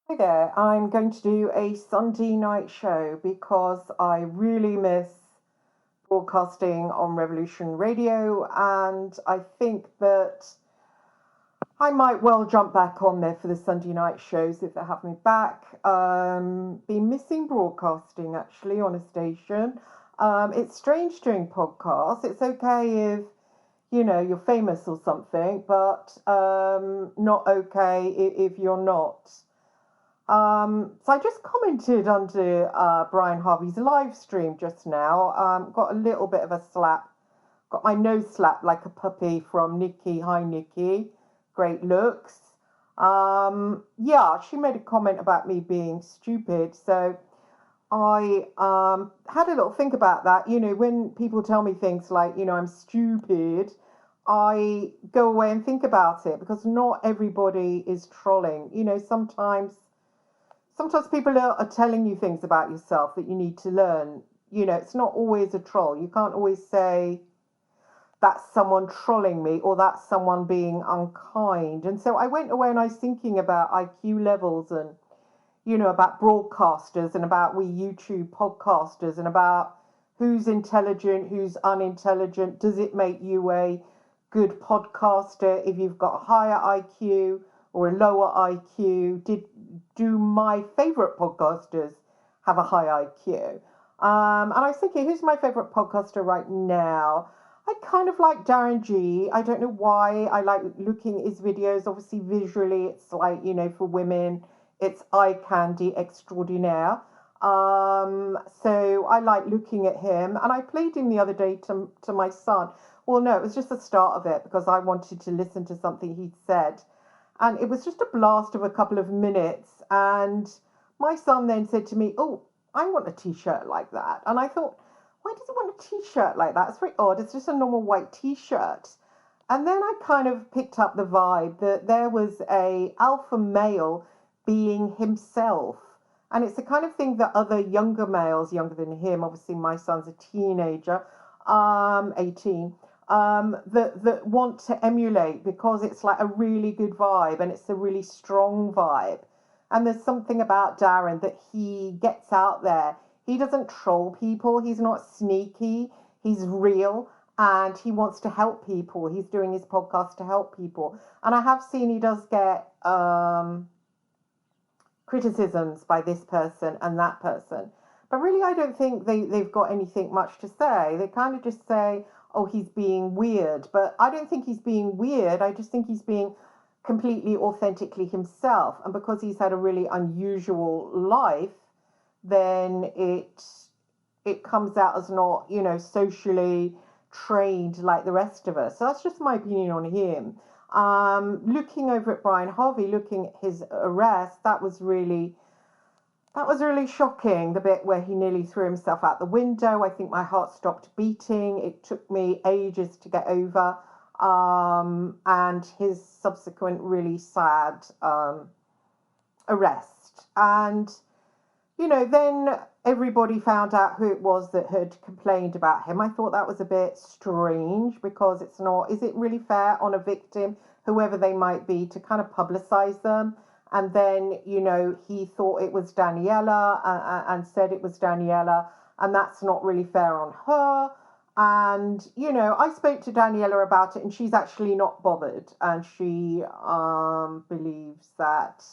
Hi there. I'm going to do a Sunday night show because I really miss broadcasting on Revolution Radio, and I think that I might well jump back on there for the Sunday night shows if they have me back. Been missing broadcasting actually on a station. It's strange doing podcasts. It's okay if you're famous or something, but not okay if you're not. So I just commented under Brian Harvey's live stream just now. Got a little bit of a slap, got my nose slapped like a puppy from Nikki. Hi, Nikki. Great looks. Yeah, she made a comment about me being stupid. So I had a little think about that. When people tell me things like, I'm stupid, I go away and think about it because not everybody is trolling. Sometimes people are telling you things about yourself that you need to learn. It's not always a troll. You can't always say that's someone trolling me or that's someone being unkind. And so I went away and I was thinking about IQ levels and, about broadcasters and about we YouTube podcasters and about who's intelligent, who's unintelligent. Does it make you a good podcaster if you've got a higher IQ or a lower IQ? Do my favorite podcasters have a high IQ? And I was thinking, who's my favorite podcaster right now? I kind of like Darren G. I don't know why. I like looking at his videos. Obviously, visually, it's like, for women, it's eye candy extraordinaire. So I like looking at him. And I played him the other day to my son. Well, no, it was just the start of it because I wanted to listen to something he'd said. And it was just a blast of a couple of minutes. And my son then said to me, "Oh, I want a t shirt like that." And I thought, why does he want a t shirt like that? It's very odd. It's just a normal white t shirt. And then I kind of picked up the vibe that there was a alpha male being himself. And it's the kind of thing that other younger males, younger than him, obviously my son's a teenager, 18, that want to emulate because it's like a really good vibe and it's a really strong vibe. And there's something about Darren that he gets out there. He doesn't troll people, he's not sneaky, he's real and he wants to help people. He's doing his podcast to help people. And I have seen he does get criticisms by this person and that person. But really, I don't think they've got anything much to say. They kind of just say, oh, he's being weird. But I don't think he's being weird. I just think he's being completely authentically himself. And because he's had a really unusual life, then it comes out as not, socially trained like the rest of us. So that's just my opinion on him. Looking over at Brian Harvey, looking at his arrest, that was really shocking. The bit where he nearly threw himself out the window. I think my heart stopped beating. It took me ages to get over. And his subsequent really sad arrest. And then everybody found out who it was that had complained about him. I thought that was a bit strange because it's not, is it really fair on a victim, whoever they might be, to kind of publicize them? And then, he thought it was Daniela and said it was Daniela, and that's not really fair on her. And, I spoke to Daniela about it, and she's actually not bothered. And she believes that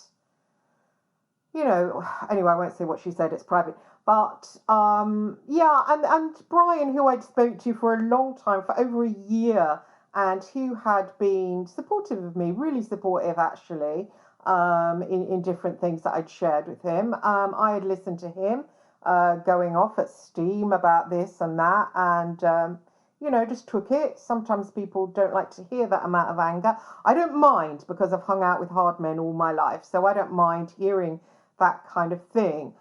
anyway, I won't say what she said, it's private. But yeah, and Brian, who I'd spoke to for a long time, for over a year, and who had been supportive of me, really supportive actually, in different things that I'd shared with him. I had listened to him going off at steam about this and that, and just took it. Sometimes people don't like to hear that amount of anger. I don't mind because I've hung out with hard men all my life, so I don't mind hearing that kind of thing.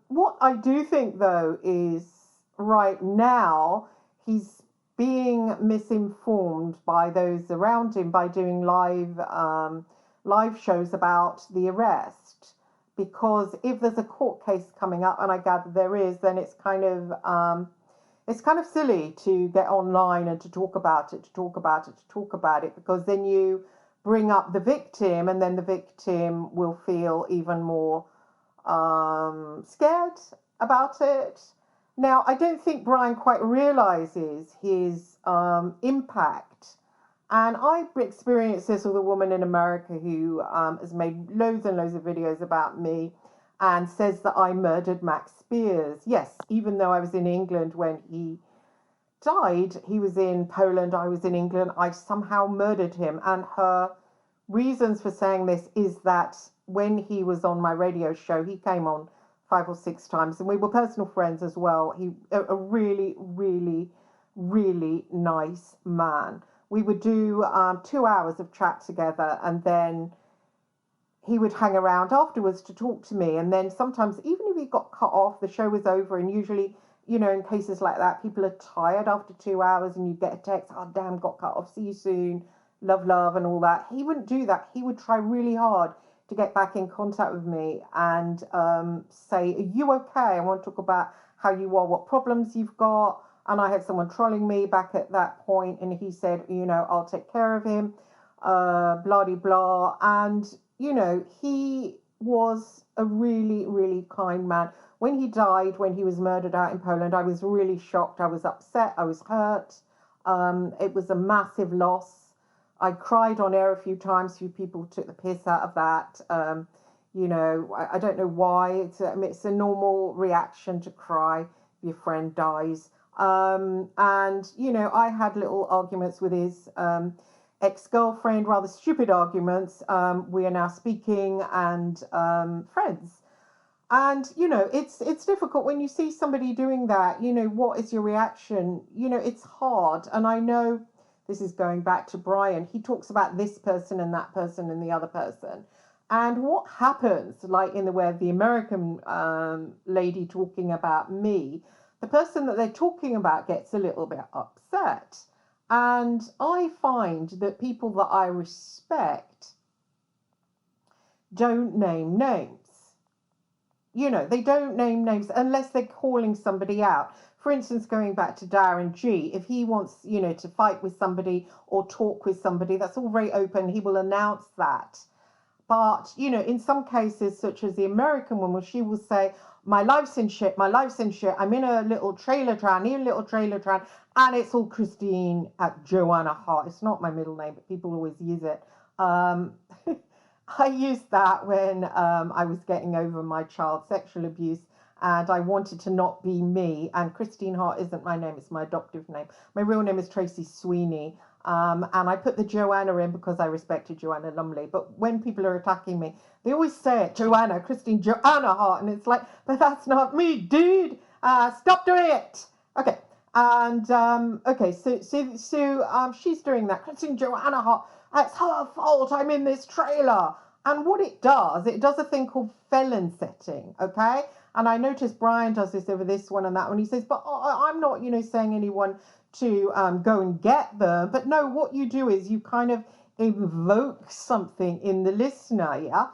What I do think, though, is right now he's being misinformed by those around him by doing live shows about the arrest. Because if there's a court case coming up, and I gather there is, then it's kind of silly to get online and to talk about it, because then you bring up the victim, and then the victim will feel even more scared about it. Now, I don't think Brian quite realizes his impact. And I've experienced this with a woman in America who has made loads and loads of videos about me and says that I murdered Max Spears. Yes, even though I was in England when he died, he was in Poland, I was in England, I somehow murdered him. And her reasons for saying this is that when he was on my radio show, he came on 5 or 6 times, and we were personal friends as well. He a really, really, really nice man. We would do 2 hours of chat together, and then he would hang around afterwards to talk to me. And then sometimes, even if he got cut off, the show was over. And usually, you know, in cases like that, people are tired after 2 hours, and you get a text, oh, damn, got cut off, see you soon, love, love, and all that. He wouldn't do that. He would try really hard to get back in contact with me and say, are you okay? I want to talk about how you are, what problems you've got. And I had someone trolling me back at that point, and he said, you know, I'll take care of him, blah, de, blah. And, you know, he was a really, really kind man. When he died, when he was murdered out in Poland, I was really shocked. I was upset. I was hurt. It was a massive loss. I cried on air a few times. Few people took the piss out of that. You know, I don't know why. It's a normal reaction to cry if your friend dies. And, you know, I had little arguments with his ex-girlfriend, rather stupid arguments. We are now speaking and friends. And, you know, it's difficult when you see somebody doing that. You know, what is your reaction? You know, it's hard. And I know this is going back to Brian. He talks about this person and that person and the other person. And what happens, like in the way of the American lady talking about me, the person that they're talking about gets a little bit upset. And I find that people that I respect don't name names. You know, they don't name names unless they're calling somebody out. For instance, going back to Darren G, if he wants, you know, to fight with somebody or talk with somebody, that's all very open. He will announce that. But, you know, in some cases, such as the American woman, she will say, my life's in shit, my life's in shit. I'm in a little trailer tran, and it's all Christine at Joanna Hart. It's not my middle name, but people always use it. I used that when I was getting over my child sexual abuse, and I wanted to not be me. And Christine Hart isn't my name, it's my adoptive name. My real name is Tracy Sweeney. And I put the Joanna in because I respected Joanna Lumley. But when people are attacking me, they always say it, Joanna, Christine Joanna Hart. And it's like, but that's not me, dude. Stop doing it. Okay. And, okay, so she's doing that. Christine Joanna Hart, it's her fault I'm in this trailer. And what it does a thing called felon setting, okay? And I noticed Brian does this over this one and that one. He says, but I'm not, you know, saying anyone to go and get them. But no, what you do is you kind of evoke something in the listener, yeah?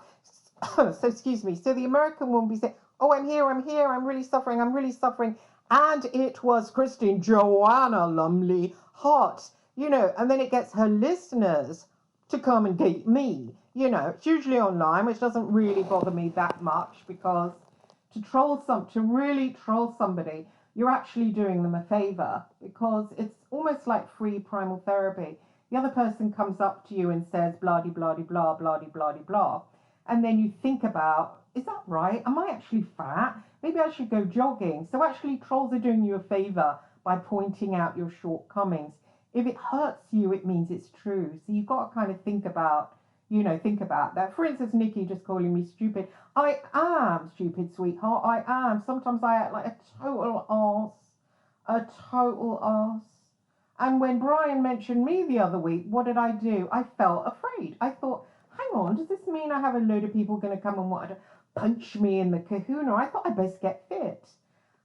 So, excuse me. So the American one will be saying, oh, I'm here, I'm really suffering. And it was Christine Joanna Lumley Hart, you know, and then it gets her listeners to come and get me. You know, it's usually online, which doesn't really bother me that much, because to really troll somebody, you're actually doing them a favor, because it's almost like free primal therapy. The other person comes up to you and says, blah, de, blah, de, blah, blah, de, blah, de, blah. And then you think about, is that right? Am I actually fat? Maybe I should go jogging. So actually trolls are doing you a favor by pointing out your shortcomings. If it hurts you, it means it's true. So you've got to kind of think about that. For instance, Nikki just calling me stupid. I am stupid, sweetheart. I am. Sometimes I act like a total arse. And when Brian mentioned me the other week, what did I do? I felt afraid. I thought, hang on, does this mean I have a load of people going to come and want to punch me in the kahuna? I thought I'd best get fit.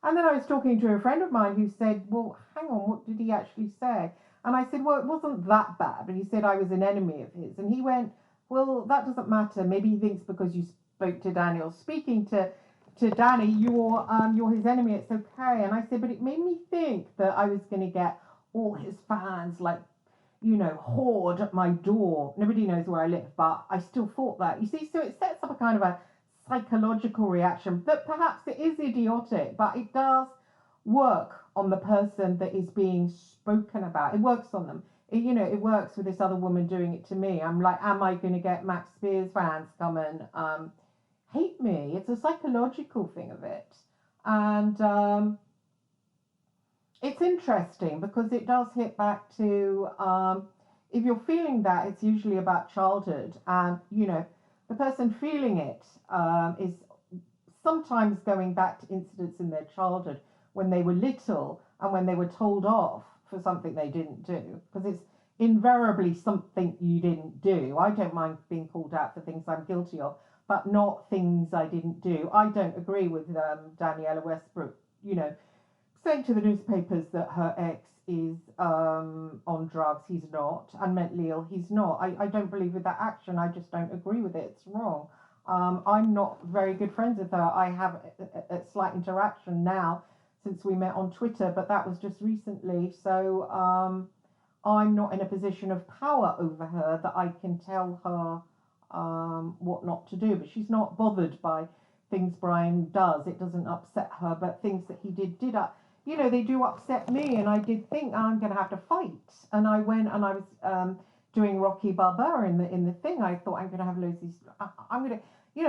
And then I was talking to a friend of mine who said, well, hang on, what did he actually say? And I said, well, it wasn't that bad. But he said I was an enemy of his. And he went, well, that doesn't matter. Maybe he thinks because you spoke to Danny or speaking to Danny, you're his enemy. It's okay. And I said, but it made me think that I was going to get all his fans, like, hoard at my door. Nobody knows where I live, but I still thought that. You see, so it sets up a kind of a psychological reaction that perhaps it is idiotic, but it does work on the person that is being spoken about. It works on them. It works with this other woman doing it to me. I'm like, am I going to get Max Spears fans come and hate me? It's a psychological thing of it. And it's interesting because it does hit back to if you're feeling that, it's usually about childhood, and the person feeling it is sometimes going back to incidents in their childhood when they were little and when they were told off for something they didn't do, because it's invariably something you didn't do. I don't mind being called out for things I'm guilty of, but not things I didn't do. I don't agree with Daniela Westbrook, saying to the newspapers that her ex is on drugs. He's not, and mentally ill. He's not. I don't believe with that action. I just don't agree with it. It's wrong. I'm not very good friends with her. I have a slight interaction now since we met on Twitter, but that was just recently. So I'm not in a position of power over her that I can tell her what not to do. But she's not bothered by things Brian does. It doesn't upset her, but things that he did they do upset me, and I did think I'm going to have to fight. And I went and I was doing Rocky Balboa in the thing. I thought I'm going to have loads of these. I'm going to,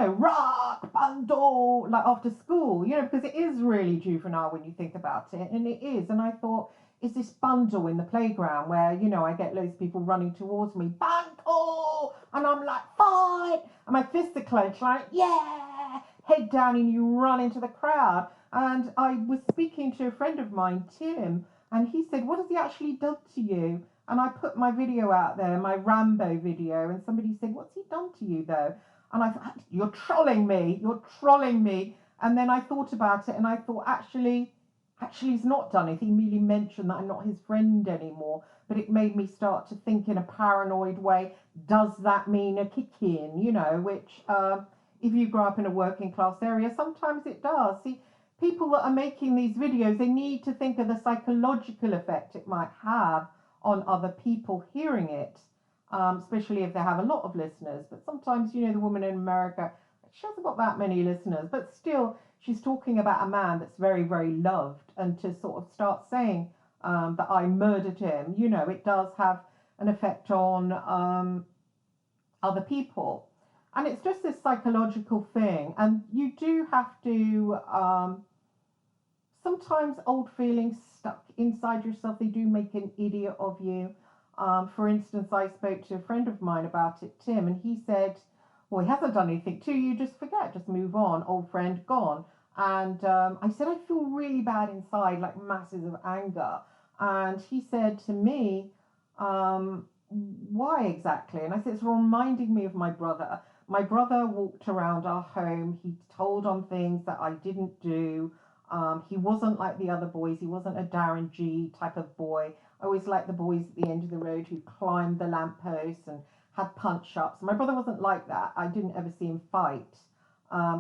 rock bundle like after school, because it is really juvenile when you think about it, and it is. And I thought, is this bundle in the playground where I get loads of people running towards me, bundle, and I'm like, fight, and my fists are clenched, like, yeah, head down, and you run into the crowd. And I was speaking to a friend of mine, Tim, and he said, what has he actually done to you? And I put my video out there, my Rambo video, and somebody said, what's he done to you, though? And I thought, you're trolling me. And then I thought about it, and I thought, actually, he's not done it. He merely mentioned that I'm not his friend anymore. But it made me start to think in a paranoid way, does that mean a kick-in? Which if you grow up in a working class area, sometimes it does. See, people that are making these videos, they need to think of the psychological effect it might have on other people hearing it, especially if they have a lot of listeners. But sometimes, the woman in America, she hasn't got that many listeners, but still, she's talking about a man that's very, very loved, and to sort of start saying that I murdered him, it does have an effect on other people. And it's just this psychological thing. And you do have to, sometimes old feelings stuck inside yourself, they do make an idiot of you. For instance, I spoke to a friend of mine about it, Tim, and he said, well, he hasn't done anything to you, just forget, just move on, old friend, gone. And I said, I feel really bad inside, like masses of anger. And he said to me, why exactly? And I said, it's reminding me of my brother. My brother walked around our home. He told on things that I didn't do. He wasn't like the other boys. He wasn't a Darren G type of boy. I always liked the boys at the end of the road who climbed the lampposts and had punch-ups. My brother wasn't like that. I didn't ever see him fight.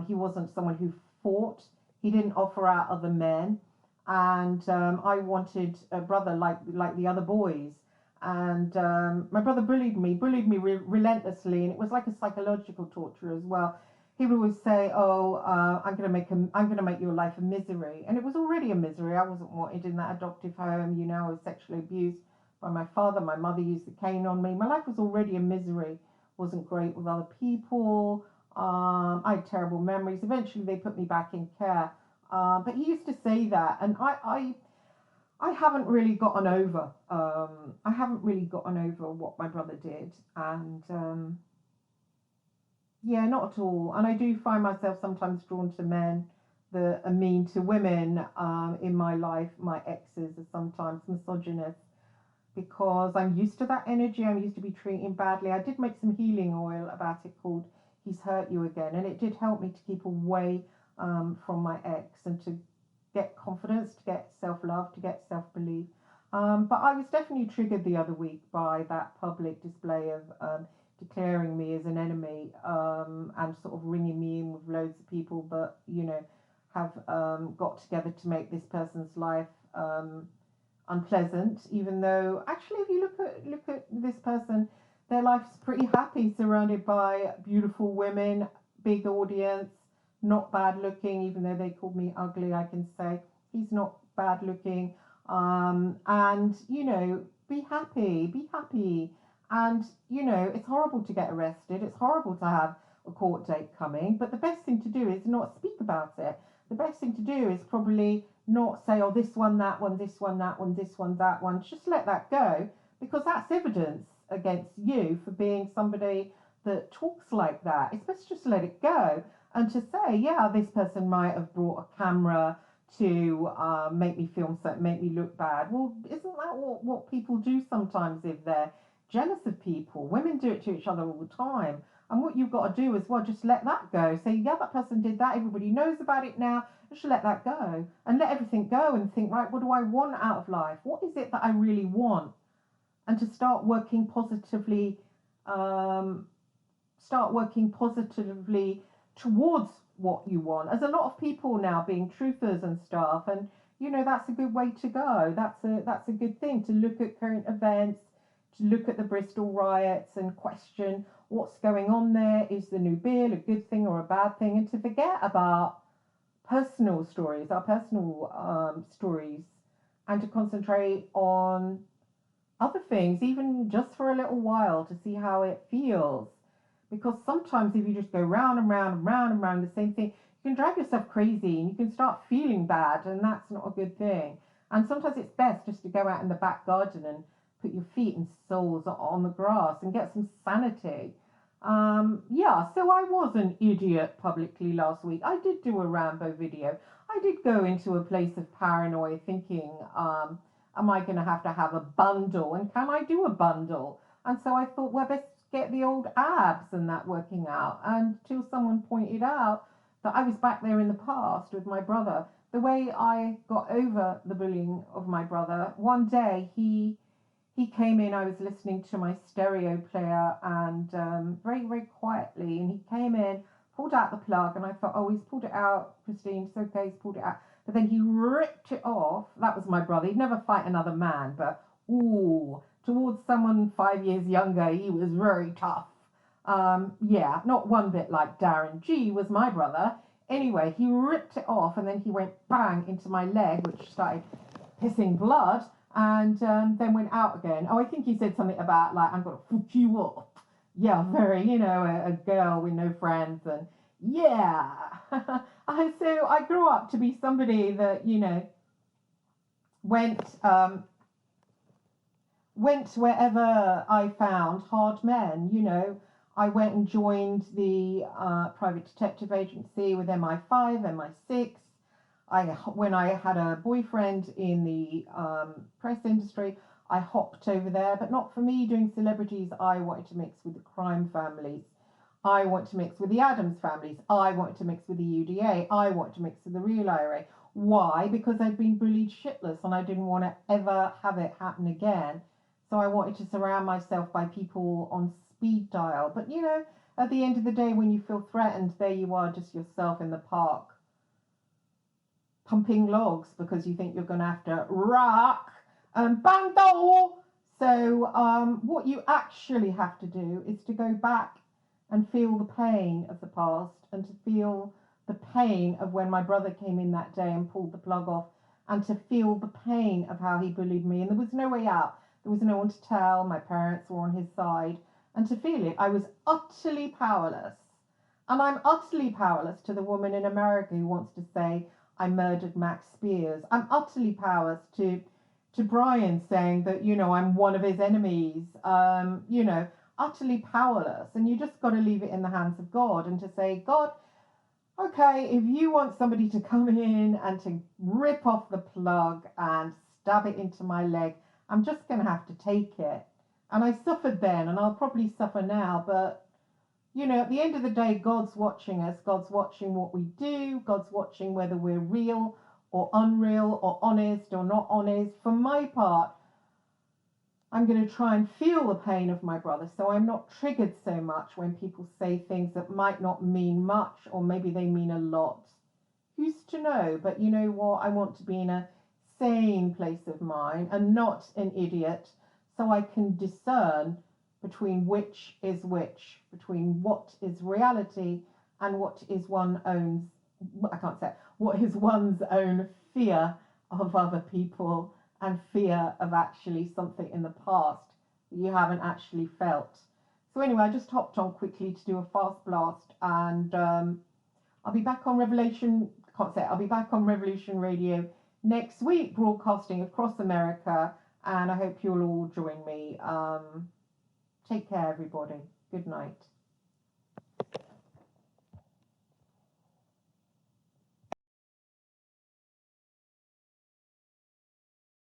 He wasn't someone who fought. He didn't offer out other men. And I wanted a brother like the other boys. And my brother bullied me relentlessly, and it was like a psychological torture as well. He would always say, "Oh, I'm going to make your life a misery," and it was already a misery. I wasn't wanted in that adoptive home. I was sexually abused by my father. My mother used the cane on me. My life was already a misery. Wasn't great with other people. I had terrible memories. Eventually, they put me back in care. But he used to say that, and I haven't really gotten over. What my brother did, and yeah, not at all. And I do find myself sometimes drawn to men that are mean to women. In my life, my exes are sometimes misogynist because I'm used to that energy. I'm used to be treated badly. I did make some healing oil about it called "He's Hurt You Again," and it did help me to keep away from my ex and to get confidence, to get self-love, to get self-belief. But I was definitely triggered the other week by that public display of declaring me as an enemy and sort of ringing me in with loads of people that, have got together to make this person's life unpleasant, even though actually if you look at this person, their life's pretty happy, surrounded by beautiful women, big audience, not bad looking, even though they called me ugly, I can say he's not bad looking. And be happy. And it's horrible to get arrested, it's horrible to have a court date coming, but the best thing to do is not speak about it. The best thing to do is probably not say, oh, this one, that one, this one, that one, this one, that one. Just let that go, because that's evidence against you for being somebody that talks like that. It's best just let it go and to say, yeah, this person might have brought a camera to make me film something, make me look bad. Well, isn't that what people do sometimes if they're jealous of people? Women do it to each other all the time. And what you've got to do as well, just let that go. Say, yeah, that person did that. Everybody knows about it now. Just let that go and let everything go and think, right, what do I want out of life? What is it that I really want? And to start working positively towards what you want. There's a lot of people now being truthers and stuff, and that's a good way to go. That's a good thing, to look at current events, to look at the Bristol riots and question what's going on there. Is the new bill a good thing or a bad thing? And to forget about personal stories, our personal stories, and to concentrate on other things, even just for a little while, to see how it feels. Because sometimes if you just go round and round and round and round the same thing, you can drive yourself crazy and you can start feeling bad, and that's not a good thing. And sometimes it's best just to go out in the back garden and put your feet and soles on the grass and get some sanity. So I was an idiot publicly last week. I did do a Rambo video. I did go into a place of paranoia thinking, am I going to have a bundle? And can I do a bundle? And so I thought, well, best get the old abs and that working out. Until someone pointed out that I was back there in the past with my brother. The way I got over the bullying of my brother, one day he came in, I was listening to my stereo player, and very, very quietly, and he came in, pulled out the plug, and I thought, oh, he's pulled it out, Christine, it's okay, he's pulled it out. But then he ripped it off. That was my brother. He'd never fight another man, but towards someone 5 years younger, he was very tough. Not one bit like Darren G was my brother. Anyway, he ripped it off, and then he went bang into my leg, which started pissing blood, and then went out again. Oh, I think he said something about, like, I'm going to fuck you up. Yeah, very, a girl with no friends, and yeah. And so I grew up to be somebody that, went wherever I found hard men. I went and joined the private detective agency with MI5, MI6. When I had a boyfriend in the press industry, I hopped over there, but not for me doing celebrities. I wanted to mix with the crime families. I want to mix with the Adams families. I want to mix with the UDA. I want to mix with the real IRA. Why? Because I'd been bullied shitless and I didn't want to ever have it happen again. So I wanted to surround myself by people on speed dial. But at the end of the day, when you feel threatened, there you are, just yourself in the park, pumping logs because you think you're going to have to rock and bando. So what you actually have to do is to go back and feel the pain of the past, and to feel the pain of when my brother came in that day and pulled the plug off, and to feel the pain of how he bullied me. And there was no way out. There was no one to tell. My parents were on his side. And to feel it, I was utterly powerless. And I'm utterly powerless to the woman in America who wants to say, I murdered Max Spears. I'm utterly powerless to Brian saying that, I'm one of his enemies. Utterly powerless. And you just got to leave it in the hands of God and to say, God, okay, if you want somebody to come in and to rip off the plug and stab it into my leg, I'm just going to have to take it. And I suffered then, and I'll probably suffer now, but at the end of the day, God's watching us. God's watching what we do. God's watching whether we're real or unreal or honest or not honest. For my part, I'm going to try and feel the pain of my brother, so I'm not triggered so much when people say things that might not mean much, or maybe they mean a lot. Who's to know? But you know what? I want to be in a sane place of mind and not an idiot, so I can discern between which is which, between what is reality and what is what is one's own fear of other people and fear of actually something in the past that you haven't actually felt. So anyway, I just hopped on quickly to do a fast blast, and I'll be back on I'll be back on Revolution Radio next week, broadcasting across America, and I hope you'll all join me. Take care, everybody. Good night.